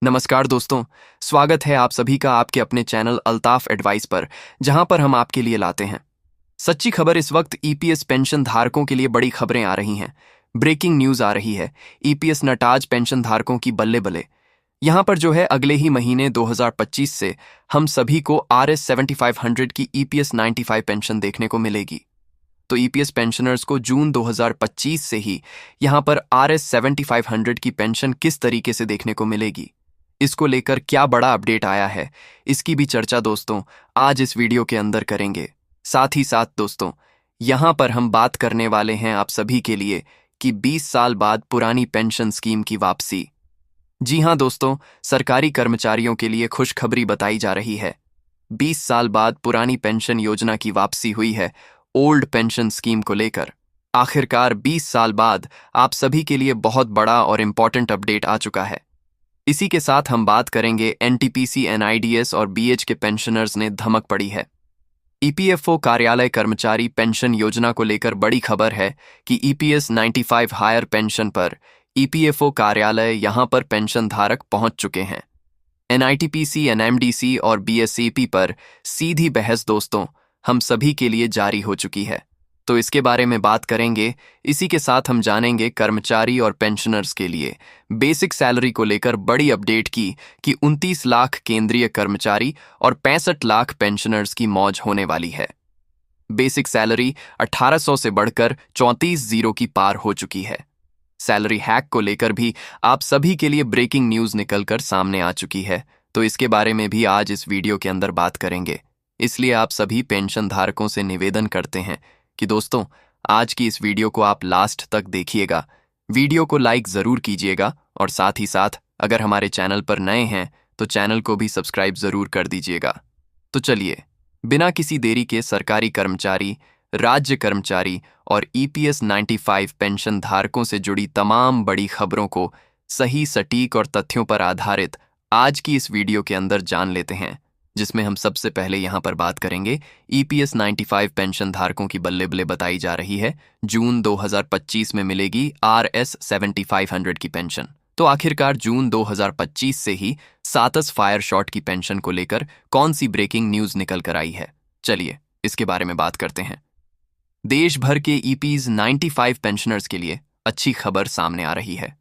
नमस्कार दोस्तों। स्वागत है आप सभी का आपके अपने चैनल अल्ताफ एडवाइस पर, जहां पर हम आपके लिए लाते हैं सच्ची खबर। इस वक्त ईपीएस पेंशन धारकों के लिए बड़ी खबरें आ रही हैं। ब्रेकिंग न्यूज आ रही है। ईपीएस नटाज पेंशन धारकों की बल्ले बल्ले। यहां पर जो है अगले ही महीने 2025 से हम सभी को RS 7500 की ईपीएस 95 पेंशन देखने को मिलेगी। तो ईपीएस पेंशनर्स को जून 2025 से ही यहां पर RS 7500 की पेंशन किस तरीके से देखने को मिलेगी, इसको लेकर क्या बड़ा अपडेट आया है, इसकी भी चर्चा दोस्तों आज इस वीडियो के अंदर करेंगे। साथ ही साथ दोस्तों यहां पर हम बात करने वाले हैं आप सभी के लिए कि 20 साल बाद पुरानी पेंशन स्कीम की वापसी। जी हां दोस्तों, सरकारी कर्मचारियों के लिए खुशखबरी बताई जा रही है। 20 साल बाद पुरानी पेंशन योजना की वापसी हुई है ओल्ड पेंशन स्कीम को लेकर। आखिरकार 20 साल बाद आप सभी के लिए बहुत बड़ा और इंपॉर्टेंट अपडेट आ चुका है। इसी के साथ हम बात करेंगे एनटीपीसी, एनआईडीएस और बीएच के पेंशनर्स ने धमक पड़ी है। ईपीएफओ कार्यालय कर्मचारी पेंशन योजना को लेकर बड़ी खबर है कि ईपीएस 95 हायर पेंशन पर ईपीएफओ कार्यालय यहां पर पेंशन धारक पहुंच चुके हैं। एनआईटीपीसी, एनएमडीसी और बीएसएपी पर सीधी बहस दोस्तों हम सभी के लिए जारी हो चुकी है, तो इसके बारे में बात करेंगे। इसी के साथ हम जानेंगे कर्मचारी और पेंशनर्स के लिए बेसिक सैलरी को लेकर बड़ी अपडेट की कि 29 लाख केंद्रीय कर्मचारी और 65 लाख पेंशनर्स की मौज होने वाली है। बेसिक सैलरी 1800 से बढ़कर 34,000 की पार हो चुकी है। सैलरी हैक को लेकर भी आप सभी के लिए ब्रेकिंग न्यूज निकलकर सामने आ चुकी है, तो इसके बारे में भी आज इस वीडियो के अंदर बात करेंगे। इसलिए आप सभी पेंशन धारकों से निवेदन करते हैं कि दोस्तों आज की इस वीडियो को आप लास्ट तक देखिएगा। वीडियो को लाइक जरूर कीजिएगा और साथ ही साथ अगर हमारे चैनल पर नए हैं तो चैनल को भी सब्सक्राइब जरूर कर दीजिएगा। तो चलिए बिना किसी देरी के सरकारी कर्मचारी, राज्य कर्मचारी और ईपीएस 95 पेंशन धारकों से जुड़ी तमाम बड़ी खबरों को सही, सटीक और तथ्यों पर आधारित आज की इस वीडियो के अंदर जान लेते हैं, जिसमें हम सबसे पहले यहां पर बात करेंगे ईपीएस 95 पेंशन धारकों की बल्ले बल्ले बताई जा रही है। जून 2025 में मिलेगी RS 7500 की पेंशन। तो आखिरकार जून 2025 से ही सातस फायर शॉट की पेंशन को लेकर कौन सी ब्रेकिंग न्यूज निकल कर आई है, चलिए इसके बारे में बात करते हैं। देश भर के ईपीएस 95 पेंशनर्स के लिए अच्छी खबर सामने आ रही है।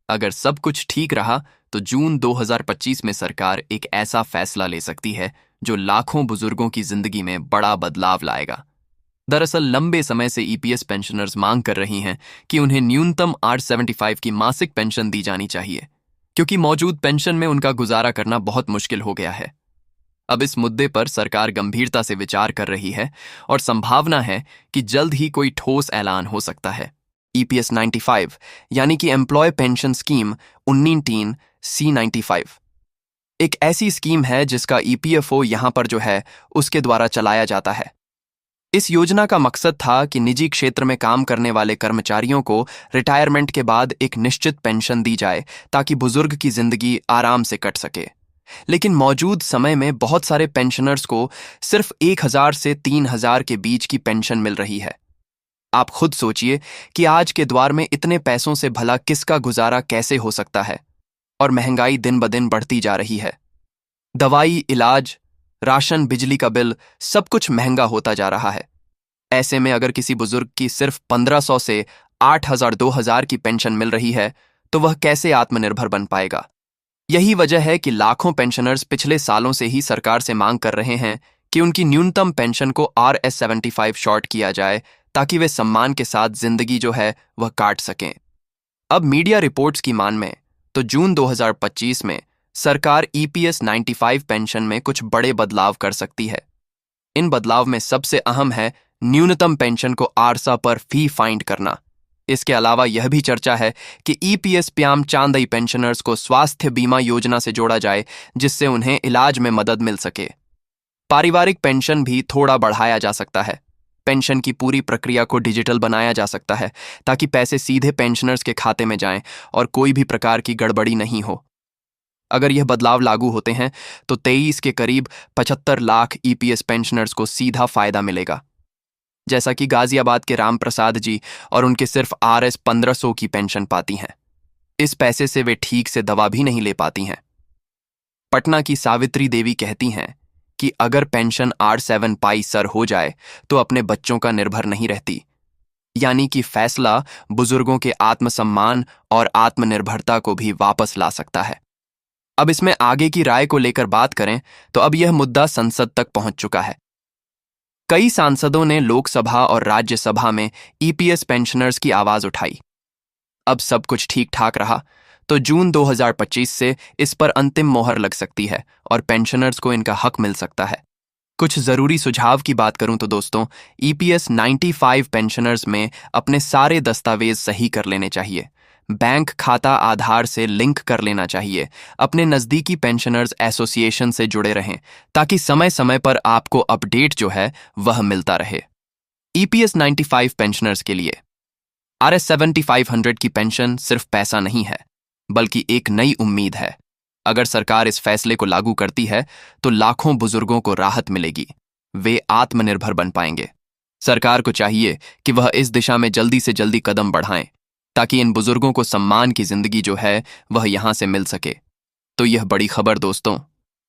अगर सब कुछ ठीक रहा तो जून 2025 में सरकार एक ऐसा फैसला ले सकती है जो लाखों बुजुर्गों की जिंदगी में बड़ा बदलाव लाएगा। दरअसल लंबे समय से ईपीएस पेंशनर्स मांग कर रही हैं कि उन्हें न्यूनतम R75 की मासिक पेंशन दी जानी चाहिए, क्योंकि मौजूद पेंशन में उनका गुजारा करना बहुत मुश्किल हो गया है। अब इस मुद्दे पर सरकार गंभीरता से विचार कर रही है और संभावना है कि जल्द ही कोई ठोस ऐलान हो सकता है। ईपीएस 95 यानी कि एम्प्लॉय पेंशन स्कीम 19 C95 एक ऐसी स्कीम है जिसका ईपीएफओ यहां पर जो है उसके द्वारा चलाया जाता है। इस योजना का मकसद था कि निजी क्षेत्र में काम करने वाले कर्मचारियों को रिटायरमेंट के बाद एक निश्चित पेंशन दी जाए ताकि बुजुर्ग की जिंदगी आराम से कट सके। लेकिन मौजूद समय में बहुत सारे पेंशनर्स को सिर्फ 1000 से 3000 के बीच की पेंशन मिल रही है। आप खुद सोचिए कि आज के दौर में इतने पैसों से भला किसका गुजारा कैसे हो सकता है। और महंगाई दिन ब दिन बढ़ती जा रही है। दवाई, इलाज, राशन, बिजली का बिल सब कुछ महंगा होता जा रहा है। ऐसे में अगर किसी बुजुर्ग की सिर्फ 1500 से 8000, 2000 की पेंशन मिल रही है तो वह कैसे आत्मनिर्भर बन पाएगा। यही वजह है कि लाखों पेंशनर्स पिछले सालों से ही सरकार से मांग कर रहे हैं कि उनकी न्यूनतम पेंशन को RS 75 शॉर्ट किया जाए ताकि वे सम्मान के साथ जिंदगी जो है वह काट सकें। अब मीडिया रिपोर्ट्स की मान में तो जून 2025 में सरकार ईपीएस 95 पेंशन में कुछ बड़े बदलाव कर सकती है। इन बदलाव में सबसे अहम है न्यूनतम पेंशन को आरसा पर फी फाइंड करना। इसके अलावा यह भी चर्चा है कि ईपीएस प्याम चांदई पेंशनर्स को स्वास्थ्य बीमा योजना से जोड़ा जाए, जिससे उन्हें इलाज में मदद मिल सके। पारिवारिक पेंशन भी थोड़ा बढ़ाया जा सकता है। पेंशन की पूरी प्रक्रिया को डिजिटल बनाया जा सकता है ताकि पैसे सीधे पेंशनर्स के खाते में जाएं और कोई भी प्रकार की गड़बड़ी नहीं हो। अगर यह बदलाव लागू होते हैं तो 23 के करीब 75 लाख ईपीएस पेंशनर्स को सीधा फायदा मिलेगा। जैसा कि गाजियाबाद के राम प्रसाद जी और उनके सिर्फ RS 1500 की पेंशन पाती हैं। इस पैसे से वे ठीक से दवा भी नहीं ले पाती हैं। पटना की सावित्री देवी कहती हैं कि अगर पेंशन 8-7 पाई सर हो जाए तो अपने बच्चों का निर्भर नहीं रहती, यानी कि फैसला बुजुर्गों के आत्मसम्मान और आत्मनिर्भरता को भी वापस ला सकता है। अब इसमें आगे की राय को लेकर बात करें तो अब यह मुद्दा संसद तक पहुंच चुका है। कई सांसदों ने लोकसभा और राज्यसभा में ईपीएस पेंशनर्स की आवाज उठाई। अब सब कुछ ठीक ठाक रहा तो जून 2025 से इस पर अंतिम मोहर लग सकती है और पेंशनर्स को इनका हक मिल सकता है। कुछ जरूरी सुझाव की बात करूं तो दोस्तों, ईपीएस 95 पेंशनर्स में अपने सारे दस्तावेज सही कर लेने चाहिए, बैंक खाता आधार से लिंक कर लेना चाहिए, अपने नज़दीकी पेंशनर्स एसोसिएशन से जुड़े रहें ताकि समय समय पर आपको अपडेट जो है वह मिलता रहे। ईपीएस 95 पेंशनर्स के लिए RS 7500 की पेंशन सिर्फ पैसा नहीं है बल्कि एक नई उम्मीद है। अगर सरकार इस फैसले को लागू करती है तो लाखों बुजुर्गों को राहत मिलेगी, वे आत्मनिर्भर बन पाएंगे। सरकार को चाहिए कि वह इस दिशा में जल्दी से जल्दी कदम बढ़ाएं ताकि इन बुजुर्गों को सम्मान की जिंदगी जो है वह यहां से मिल सके। तो यह बड़ी खबर दोस्तों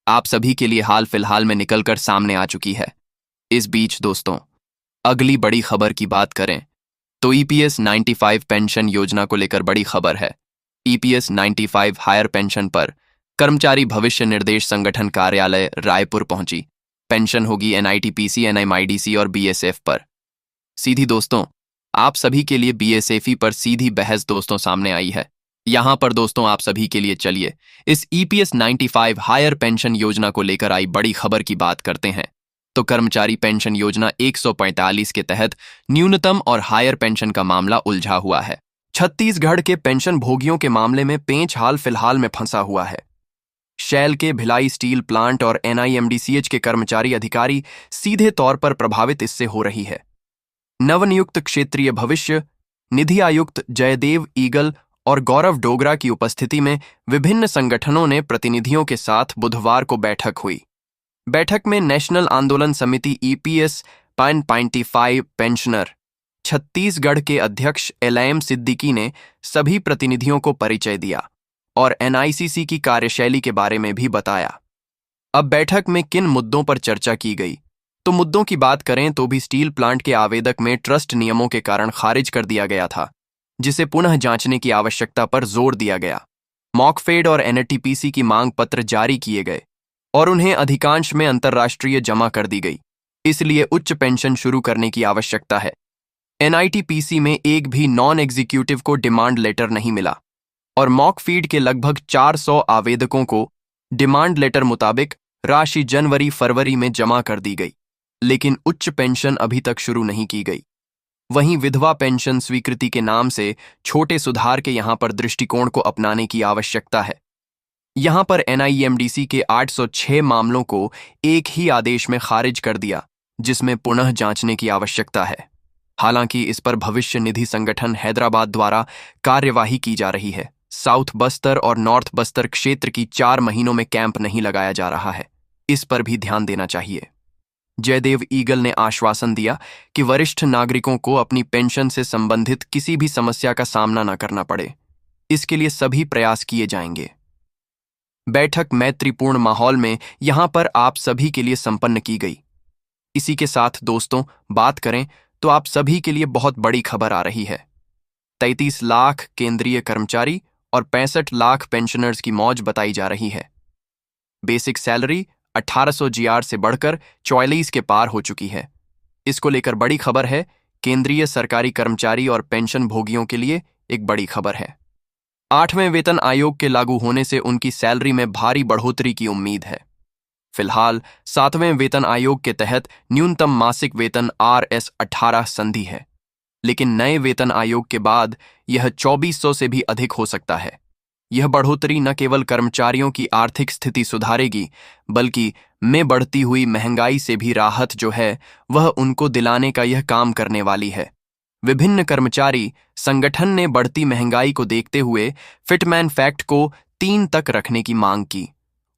आप सभी के लिए हाल फिलहाल में निकलकर सामने आ चुकी है। इस बीच दोस्तों अगली बड़ी खबर की बात करें तो ईपीएस 95 पेंशन योजना को लेकर बड़ी खबर है। ईपीएस 95 हायर पेंशन पर कर्मचारी भविष्य निर्देश संगठन कार्यालय रायपुर पहुंची। पेंशन होगी एनआईटीपीसी, एनएमआईडीसी और बीएसएफ पर। सीधी दोस्तों आप सभी के लिए बीएसएफई पर सीधी बहस दोस्तों सामने आई है। यहां पर दोस्तों आप सभी के लिए चलिए इस ईपीएस 95 हायर पेंशन योजना को लेकर आई बड़ी खबर की बात करते हैं। तो कर्मचारी पेंशन योजना 145 के तहत न्यूनतम और हायर पेंशन का मामला उलझा हुआ है। छत्तीसगढ़ के पेंशन भोगियों के मामले में पेंच हाल फिलहाल में फंसा हुआ है। शैल के भिलाई स्टील प्लांट और एनआईएमडीसीएच के कर्मचारी अधिकारी सीधे तौर पर प्रभावित इससे हो रही है। नवनियुक्त क्षेत्रीय भविष्य निधि आयुक्त जयदेव ईगल और गौरव डोगरा की उपस्थिति में विभिन्न संगठनों ने प्रतिनिधियों के साथ बुधवार को बैठक हुई। बैठक में नेशनल आंदोलन समिति ईपीएस 95 पेंशनर छत्तीसगढ़ के अध्यक्ष एलएम सिद्दीकी ने सभी प्रतिनिधियों को परिचय दिया और एनआईसीसी की कार्यशैली के बारे में भी बताया। अब बैठक में किन मुद्दों पर चर्चा की गई तो मुद्दों की बात करें तो भी स्टील प्लांट के आवेदक में ट्रस्ट नियमों के कारण खारिज कर दिया गया था, जिसे पुनः जांचने की आवश्यकता पर जोर दिया गया। मॉकफेड और एनटीपीसी की मांग पत्र जारी किए गए और उन्हें अधिकांश में अंतर्राष्ट्रीय जमा कर दी गई, इसलिए उच्च पेंशन शुरू करने की आवश्यकता है। एनआईटीपीसी में एक भी नॉन एग्जीक्यूटिव को डिमांड लेटर नहीं मिला और मॉकफीड के लगभग 400 आवेदकों को डिमांड लेटर मुताबिक राशि जनवरी-फरवरी में जमा कर दी गई, लेकिन उच्च पेंशन अभी तक शुरू नहीं की गई। वहीं विधवा पेंशन स्वीकृति के नाम से छोटे सुधार के यहां पर दृष्टिकोण को अपनाने की आवश्यकता है। यहां पर एनआईएमडीसी के 806 मामलों को एक ही आदेश में खारिज कर दिया, जिसमें पुनः जांचने की आवश्यकता है। हालांकि इस पर भविष्य निधि संगठन हैदराबाद द्वारा कार्यवाही की जा रही है। साउथ बस्तर और नॉर्थ बस्तर क्षेत्र की 4 महीनों में कैंप नहीं लगाया जा रहा है, इस पर भी ध्यान देना चाहिए। जयदेव ईगल ने आश्वासन दिया कि वरिष्ठ नागरिकों को अपनी पेंशन से संबंधित किसी भी समस्या का सामना न करना पड़े, इसके लिए सभी प्रयास किए जाएंगे। बैठक मैत्रीपूर्ण माहौल में यहां पर आप सभी के लिए संपन्न की गई। इसी के साथ दोस्तों बात करें तो आप सभी के लिए बहुत बड़ी खबर आ रही है। 33 लाख केंद्रीय कर्मचारी और 65 लाख पेंशनर्स की मौज बताई जा रही है। बेसिक सैलरी 1800 जीआर से बढ़कर 44 के पार हो चुकी है। इसको लेकर बड़ी खबर है। केंद्रीय सरकारी कर्मचारी और पेंशन भोगियों के लिए एक बड़ी खबर है। 8वें वेतन आयोग के लागू होने से उनकी सैलरी में भारी बढ़ोतरी की उम्मीद है। फिलहाल 7वें वेतन आयोग के तहत न्यूनतम मासिक वेतन RS 18 संधि है, लेकिन नए वेतन आयोग के बाद यह 2400 से भी अधिक हो सकता है। यह बढ़ोतरी न केवल कर्मचारियों की आर्थिक स्थिति सुधारेगी, बल्कि में बढ़ती हुई महंगाई से भी राहत जो है वह उनको दिलाने का यह काम करने वाली है। विभिन्न कर्मचारी संगठन ने बढ़ती महंगाई को देखते हुए फिटमैन फैक्ट को 3 तक रखने की मांग की।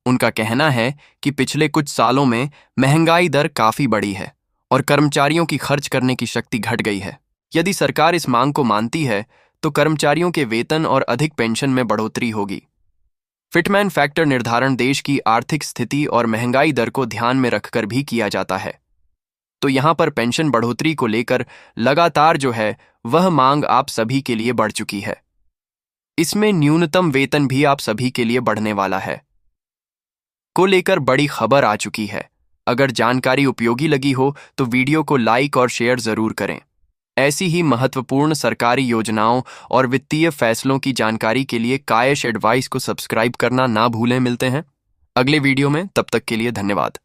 उनका कहना है कि पिछले कुछ सालों में महंगाई दर काफी बढ़ी है और कर्मचारियों की खर्च करने की शक्ति घट गई है। यदि सरकार इस मांग को मानती है तो कर्मचारियों के वेतन और अधिक पेंशन में बढ़ोतरी होगी। फिटमैन फैक्टर निर्धारण देश की आर्थिक स्थिति और महंगाई दर को ध्यान में रखकर भी किया जाता है। तो यहाँ पर पेंशन बढ़ोतरी को लेकर लगातार जो है वह मांग आप सभी के लिए बढ़ चुकी है। इसमें न्यूनतम वेतन भी आप सभी के लिए बढ़ने वाला है को लेकर बड़ी खबर आ चुकी है। अगर जानकारी उपयोगी लगी हो तो वीडियो को लाइक और शेयर जरूर करें। ऐसी ही महत्वपूर्ण सरकारी योजनाओं और वित्तीय फैसलों की जानकारी के लिए कायश एडवाइस को सब्सक्राइब करना ना भूलें। मिलते हैं अगले वीडियो में, तब तक के लिए धन्यवाद।